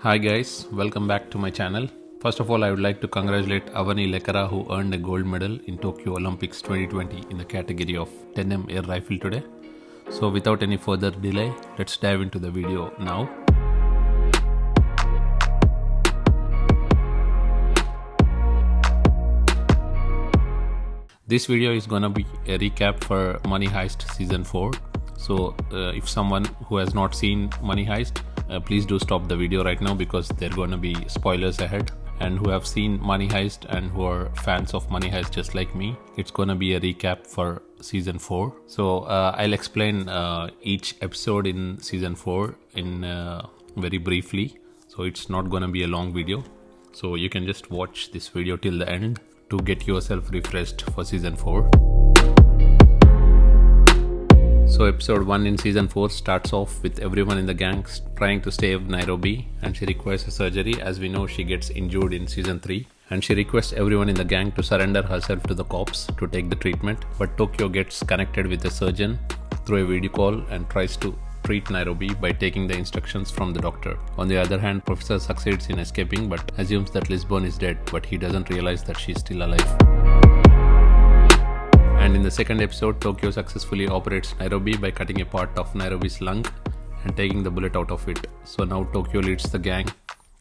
Hi guys, welcome back to my channel. First of all, I would like to congratulate Avani Lekara who earned a gold medal in Tokyo Olympics 2020 in the category of 10M air rifle today. So without any further delay, let's dive into the video now. This video is gonna be a recap for Money Heist Season 4. So if someone who has not seen Money Heist, please do stop the video right now because there are gonna be spoilers ahead. And who have seen Money Heist and who are fans of Money Heist just like me, it's gonna be a recap for Season 4. So I'll explain each episode in Season 4 in very briefly. So it's not gonna be a long video. So you can just watch this video till the end to get yourself refreshed for Season 4. So episode 1 in Season 4 starts off with everyone in the gang trying to save Nairobi, and she requires a surgery. As we know, she gets injured in Season 3, and she requests everyone in the gang to surrender herself to the cops to take the treatment. But Tokyo gets connected with a surgeon through a video call and tries to treat Nairobi by taking the instructions from the doctor. On the other hand, Professor succeeds in escaping but assumes that Lisbon is dead, but he doesn't realize that she's still alive. And in the second episode, Tokyo successfully operates Nairobi by cutting a part of Nairobi's lung and taking the bullet out of it. So now Tokyo leads the gang,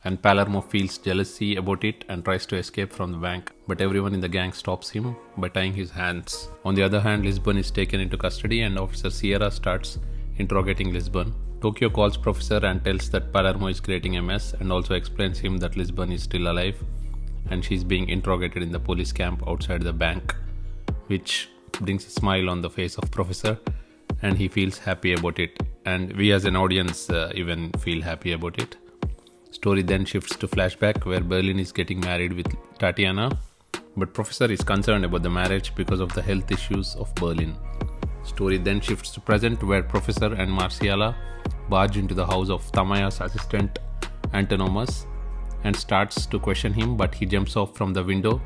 and Palermo feels jealousy about it and tries to escape from the bank, but everyone in the gang stops him by tying his hands. On the other hand, Lisbon is taken into custody and Officer Sierra starts interrogating Lisbon. Tokyo calls Professor and tells that Palermo is creating a mess and also explains him that Lisbon is still alive and she's being interrogated in the police camp outside the bank, which brings a smile on the face of Professor, and he feels happy about it, and we as an audience even feel happy about it. Story then shifts to flashback where Berlin is getting married with Tatiana, but Professor is concerned about the marriage because of the health issues of Berlin. Story then shifts to present where Professor and Marciala barge into the house of Tamaya's assistant Antonomus and starts to question him, but he jumps off from the window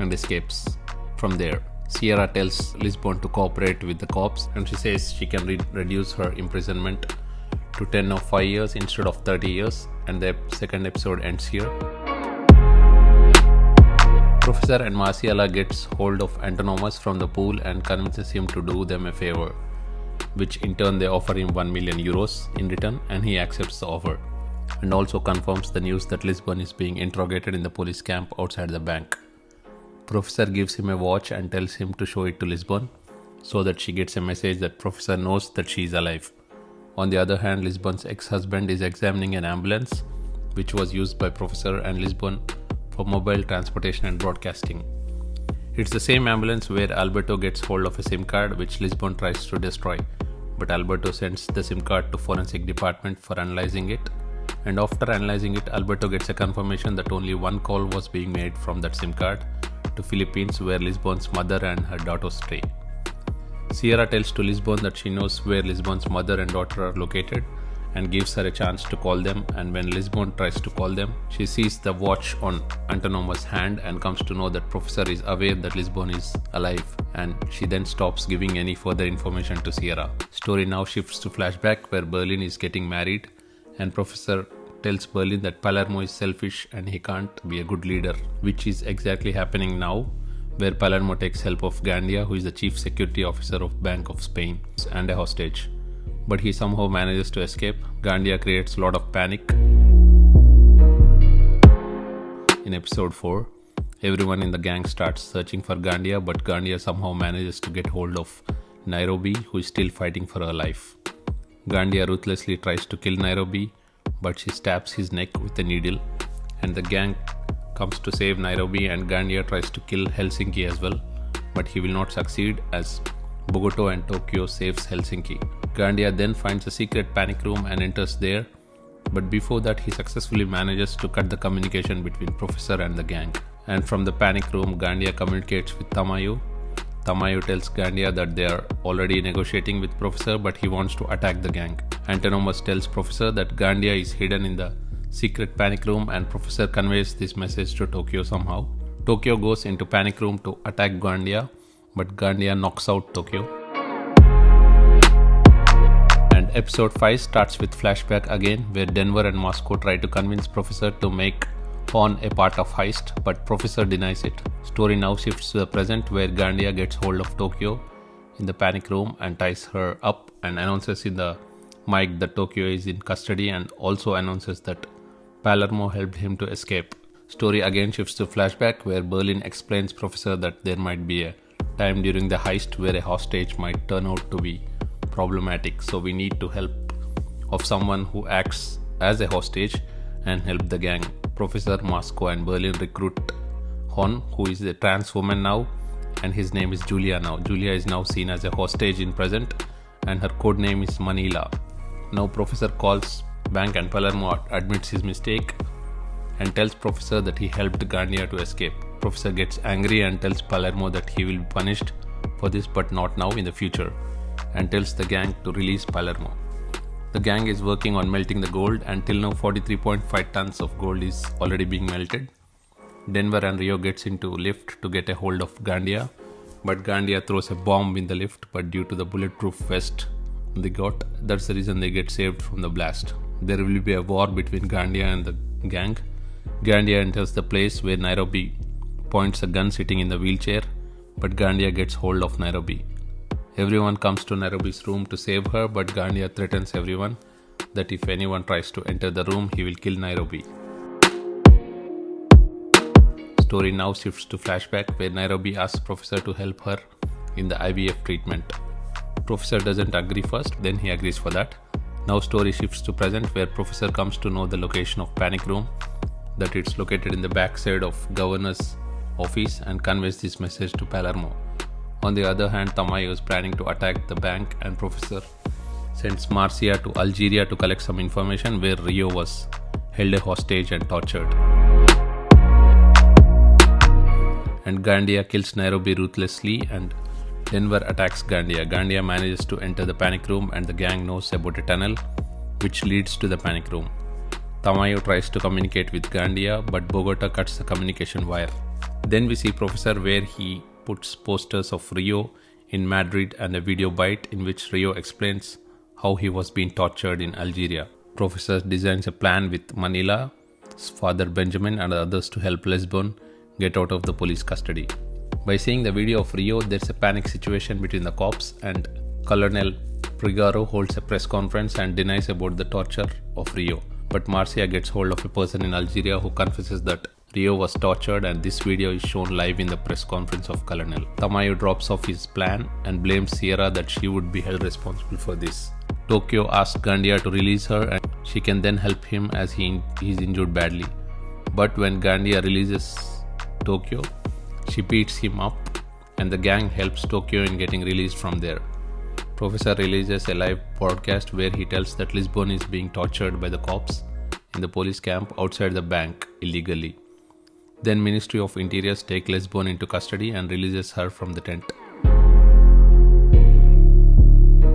and escapes from there. Sierra tells Lisbon to cooperate with the cops, and she says she can reduce her imprisonment to 10 or 5 years instead of 30 years, and the second episode ends here. Professor and Marciala gets hold of Antonomus from the pool and convinces him to do them a favor, which in turn they offer him 1 million euros in return, and he accepts the offer and also confirms the news that Lisbon is being interrogated in the police camp outside the bank. Professor gives him a watch and tells him to show it to Lisbon so that she gets a message that Professor knows that she is alive. On the other hand, Lisbon's ex-husband is examining an ambulance which was used by Professor and Lisbon for mobile transportation and broadcasting. It's the same ambulance where Alberto gets hold of a SIM card which Lisbon tries to destroy, but Alberto sends the SIM card to forensic department for analyzing it, and after analyzing it, Alberto gets a confirmation that only one call was being made from that SIM card to Philippines where Lisbon's mother and her daughter stay. Sierra tells to Lisbon that she knows where Lisbon's mother and daughter are located and gives her a chance to call them, and when Lisbon tries to call them, she sees the watch on Antonomus' hand and comes to know that Professor is aware that Lisbon is alive, and she then stops giving any further information to Sierra. Story now shifts to flashback where Berlin is getting married and Professor tells Berlin that Palermo is selfish and he can't be a good leader, which is exactly happening now, where Palermo takes help of Gandia, who is the chief security officer of Bank of Spain, and a hostage. But he somehow manages to escape. Gandia creates a lot of panic. In episode 4, everyone in the gang starts searching for Gandia, but Gandia somehow manages to get hold of Nairobi, who is still fighting for her life. Gandia ruthlessly tries to kill Nairobi, but she stabs his neck with a needle, and the gang comes to save Nairobi, and Gandia tries to kill Helsinki as well, but he will not succeed as Bogota and Tokyo saves Helsinki. Gandia then finds a secret panic room and enters there, but before that he successfully manages to cut the communication between Professor and the gang. And from the panic room, Gandia communicates with Tamayo. Tamayo tells Gandia that they are already negotiating with Professor, but he wants to attack the gang. Antonomus tells Professor that Gandia is hidden in the secret panic room, and Professor conveys this message to Tokyo somehow. Tokyo goes into panic room to attack Gandia, but Gandia knocks out Tokyo. And Episode 5 starts with flashback again, where Denver and Moscow try to convince Professor to make Hon a part of heist, but Professor denies it. Story now shifts to the present, where Gandia gets hold of Tokyo in the panic room and ties her up and announces in the mic that Tokyo is in custody, and also announces that Palermo helped him to escape. Story again shifts to flashback, where Berlin explains Professor that there might be a time during the heist where a hostage might turn out to be problematic, so we need to help of someone who acts as a hostage and help the gang. Professor, Moscow and Berlin recruit Hon, who is a trans woman now, and his name is Julia now. Julia is now seen as a hostage in present, and her code name is Manila. Now Professor calls bank and Palermo admits his mistake and tells Professor that he helped Gandia to escape. Professor gets angry and tells Palermo that he will be punished for this, but not now, in the future, and tells the gang to release Palermo. The gang is working on melting the gold, and till now 43.5 tons of gold is already being melted. Denver and Rio gets into lift to get a hold of Gandia, but Gandia throws a bomb in the lift, but due to the bulletproof vest they got, that's the reason they get saved from the blast. There will be a war between Gandia and the gang. Gandia enters the place where Nairobi points a gun sitting in the wheelchair, but Gandia gets hold of Nairobi. Everyone comes to Nairobi's room to save her, but Gandia threatens everyone that if anyone tries to enter the room, he will kill Nairobi. Story now shifts to flashback, where Nairobi asks Professor to help her in the IVF treatment. Professor doesn't agree first, then he agrees for that. Now story shifts to present, where Professor comes to know the location of panic room, that it's located in the backside of governor's office, and conveys this message to Palermo. On the other hand, Tamayo is planning to attack the bank, and Professor sends Marcia to Algeria to collect some information, where Rio was held a hostage and tortured. And Gandia kills Nairobi ruthlessly, and Denver attacks Gandia. Gandia manages to enter the panic room, and the gang knows about a tunnel which leads to the panic room. Tamayo tries to communicate with Gandia, but Bogota cuts the communication wire. Then we see Professor, where he puts posters of Rio in Madrid and a video bite in which Rio explains how he was being tortured in Algeria. Professor designs a plan with Manila's father Benjamin and others to help Lisbon get out of the police custody. By seeing the video of Rio, there's a panic situation between the cops, and Colonel Prigaro holds a press conference and denies about the torture of Rio. But Marcia gets hold of a person in Algeria who confesses that Rio was tortured, and this video is shown live in the press conference of Colonel. Tamayo drops off his plan and blames Sierra that she would be held responsible for this. Tokyo asks Gandia to release her, and she can then help him as he is injured badly. But when Gandia releases Tokyo, she beats him up, and the gang helps Tokyo in getting released from there. Professor releases a live broadcast where he tells that Lisbon is being tortured by the cops in the police camp outside the bank illegally. Then Ministry of Interiors take Lisbon into custody and releases her from the tent.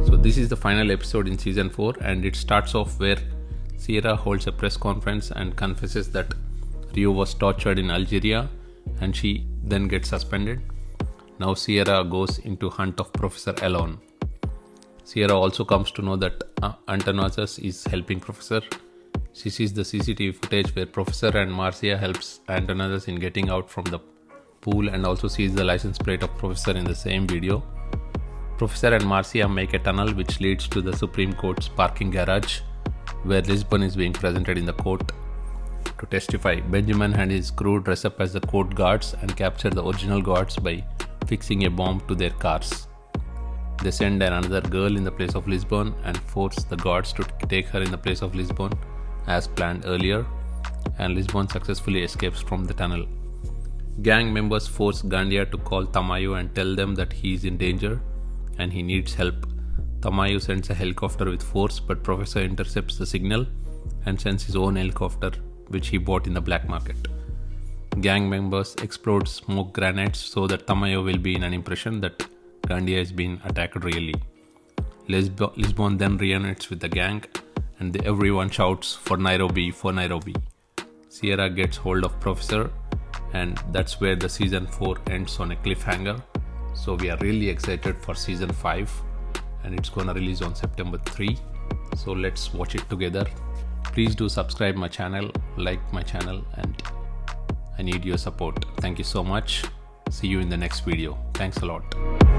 So this is the final episode in season 4, and it starts off where Sierra holds a press conference and confesses that Rio was tortured in Algeria, and she then gets suspended. Now Sierra goes into hunt of Professor alone. Sierra also comes to know that Antonazes is helping Professor. She sees the CCTV footage where Professor and Marcia helps Antonazes in getting out from the pool, and also sees the license plate of Professor in the same video. Professor and Marcia make a tunnel which leads to the Supreme Court's parking garage, where Lisbon is being presented in the court to testify. Benjamin and his crew dress up as the court guards and capture the original guards by fixing a bomb to their cars. They send another girl in the place of Lisbon and force the guards to take her in the place of Lisbon as planned earlier, and Lisbon successfully escapes from the tunnel. Gang members force Gandia to call Tamayo and tell them that he is in danger and he needs help. Tamayo sends a helicopter with force, but Professor intercepts the signal and sends his own helicopter, which he bought in the black market. Gang members explode smoke grenades so that Tamayo will be in an impression that Gandia is being attacked really. Lisbon then reunites with the gang, and everyone shouts for Nairobi, for Nairobi. Sierra gets hold of Professor, and that's where the season 4 ends on a cliffhanger. So we are really excited for season 5, and it's gonna release on September 3. So let's watch it together. Please do subscribe my channel, like my channel, and I need your support. Thank you so much. See you in the next video. Thanks a lot.